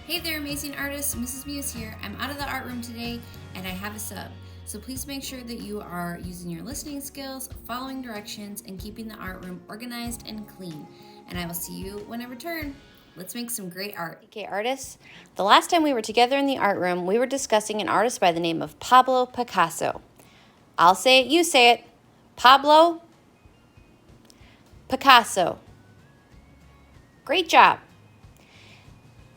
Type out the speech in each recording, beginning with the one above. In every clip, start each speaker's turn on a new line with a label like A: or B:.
A: Hey there, amazing artists. Mrs. Muse here. I'm out of the art room today and I have a sub. So please make sure that you are using your listening skills, following directions, and keeping the art room organized and clean. And I will see you when I return. Let's make some great art.
B: Okay, artists. The last time we were together in the art room, we were discussing an artist by the name of Pablo Picasso. I'll say it, you say it. Pablo Picasso. Great job.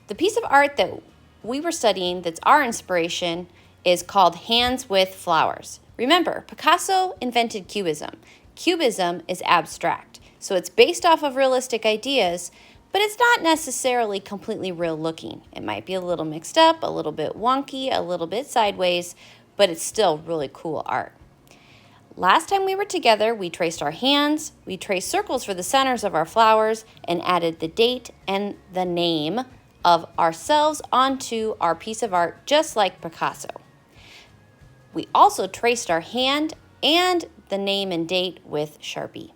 B: The piece of art that we were studying that's our inspiration is called Hands with Flowers. Remember, Picasso invented Cubism. Cubism is abstract, so it's based off of realistic ideas, but it's not necessarily completely real looking. It might be a little mixed up, a little bit wonky, a little bit sideways, but it's still really cool art. Last time we were together, we traced our hands, we traced circles for the centers of our flowers, and added the date and the name of ourselves onto our piece of art, just like Picasso. We also traced our hand and the name and date with Sharpie.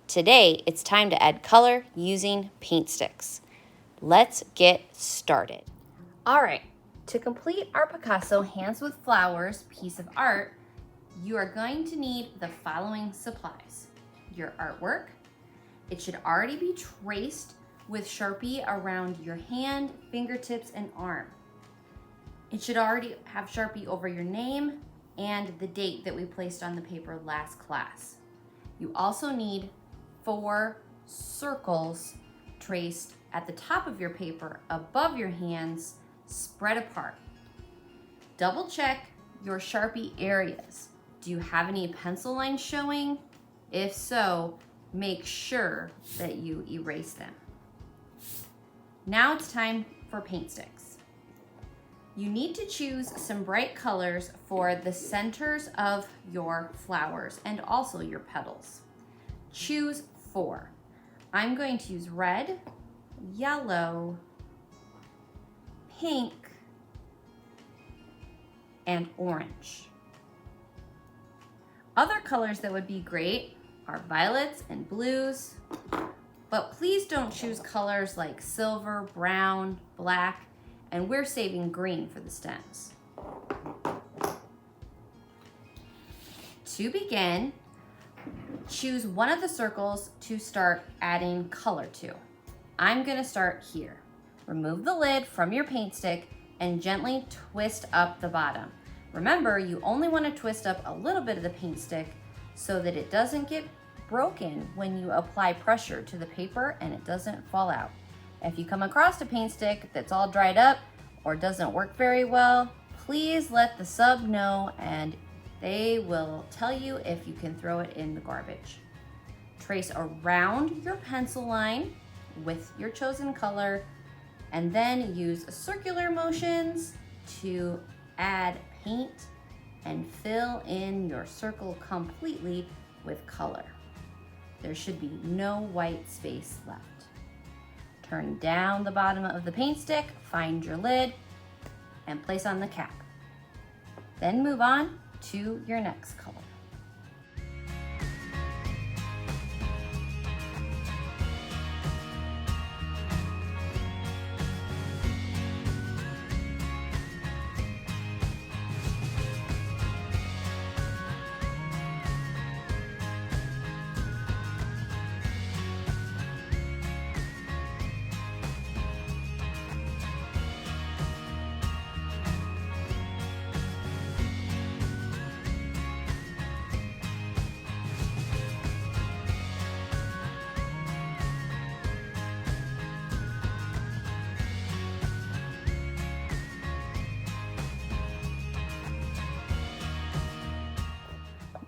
B: Today, it's time to add color using paint sticks. Let's get started. All right, to complete our Picasso Hands with Flowers piece of art, you are going to need the following supplies. Your artwork. It should already be traced with Sharpie around your hand, fingertips, and arm. It should already have Sharpie over your name and the date that we placed on the paper last class. You also need 4 circles traced at the top of your paper above your hands, spread apart. Double check your Sharpie areas. Do you have any pencil lines showing? If so, make sure that you erase them. Now it's time for paint sticks. You need to choose some bright colors for the centers of your flowers and also your petals. Choose 4. I'm going to use red, yellow, pink, and orange. Other colors that would be great are violets and blues, but please don't choose colors like silver, brown, black, and we're saving green for the stems. To begin, choose one of the circles to start adding color to. I'm gonna start here. Remove the lid from your paint stick and gently twist up the bottom. Remember, you only want to twist up a little bit of the paint stick so that it doesn't get broken when you apply pressure to the paper and it doesn't fall out. If you come across a paint stick that's all dried up or doesn't work very well, please let the sub know and they will tell you if you can throw it in the garbage. Trace around your pencil line with your chosen color and then use circular motions to add paint and fill in your circle completely with color. There should be no white space left. Turn down the bottom of the paint stick, find your lid, and place on the cap. Then move on to your next color.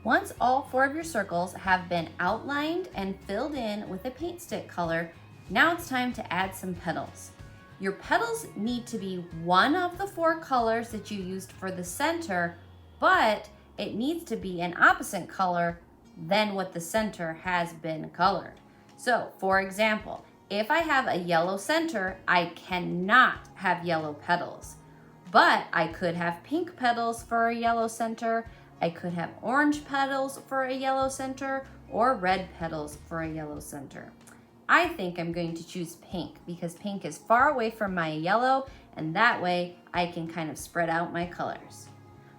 B: Once all 4 of your circles have been outlined and filled in with a paint stick color, now it's time to add some petals. Your petals need to be one of the 4 colors that you used for the center, but it needs to be an opposite color than what the center has been colored. So, for example, if I have a yellow center, I cannot have yellow petals, but I could have pink petals for a yellow center. I could have orange petals for a yellow center or red petals for a yellow center. I think I'm going to choose pink because pink is far away from my yellow
A: and that way I can kind of spread out my colors.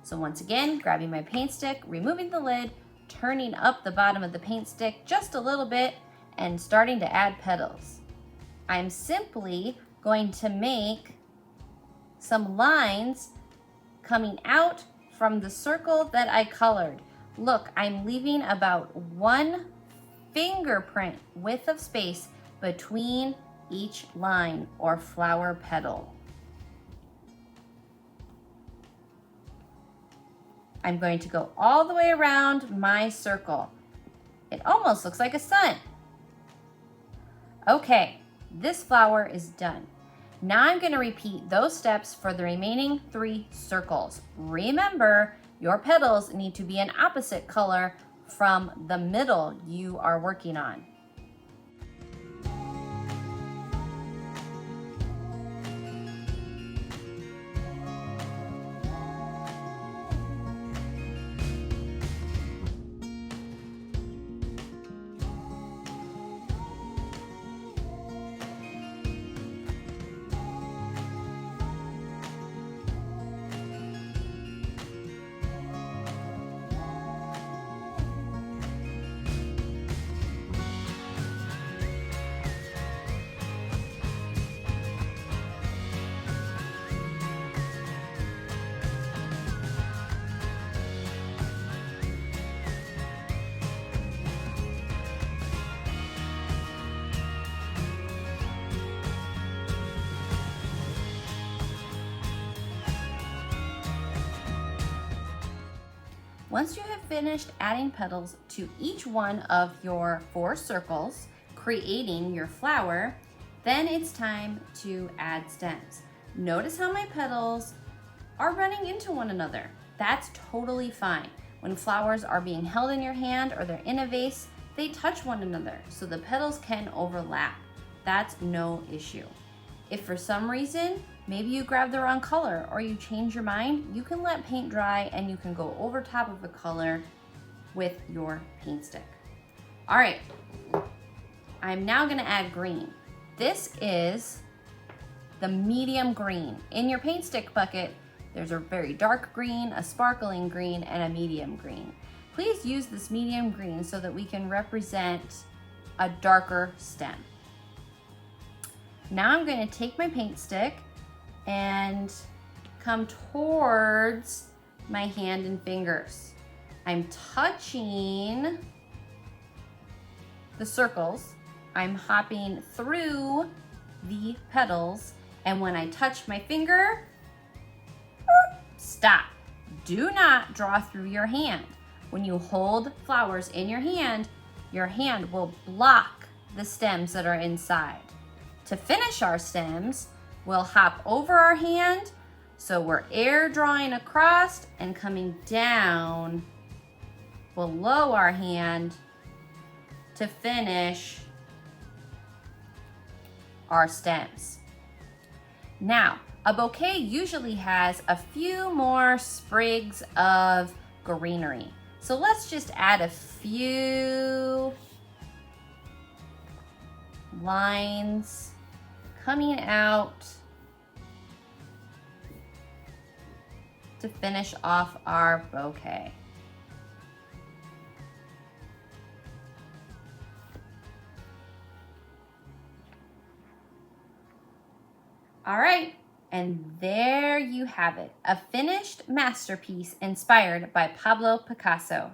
A: So once again, grabbing my paint stick, removing the lid, turning up the bottom of the paint stick just a little bit, and starting to add petals. I'm simply going to make some lines coming out from the circle that I colored. Look, I'm leaving about 1 fingerprint width of space between each line or flower petal. I'm going to go all the way around my circle. It almost looks like a sun. Okay, this flower is done. Now I'm going to repeat those steps for the remaining 3 circles. Remember, your petals need to be an opposite color from the middle you are working on. Once you have finished adding petals to each one of your 4 circles, creating your flower, then it's time to add stems. Notice how my petals are running into one another. That's totally fine. When flowers are being held in your hand or they're in a vase, they touch one another, so the petals can overlap. That's no issue. If for some reason, maybe you grab the wrong color or you change your mind, you can let paint dry and you can go over top of the color with your paint stick. All right, I'm now gonna add green. This is the medium green. In your paint stick bucket, there's a very dark green, a sparkling green, and a medium green. Please use this medium green so that we can represent a darker stem. Now I'm going to take my paint stick and come towards my hand and fingers. I'm touching the circles. I'm hopping through the petals, and when I touch my finger, stop. Do not draw through your hand. When you hold flowers in your hand will block the stems that are inside. To finish our stems, we'll hop over our hand, so we're air drawing across and coming down below our hand to finish our stems. Now, a bouquet usually has a few more sprigs of greenery. So let's just add a few lines coming out to finish off our bouquet. All right, and there you have it, a finished masterpiece inspired by Pablo Picasso.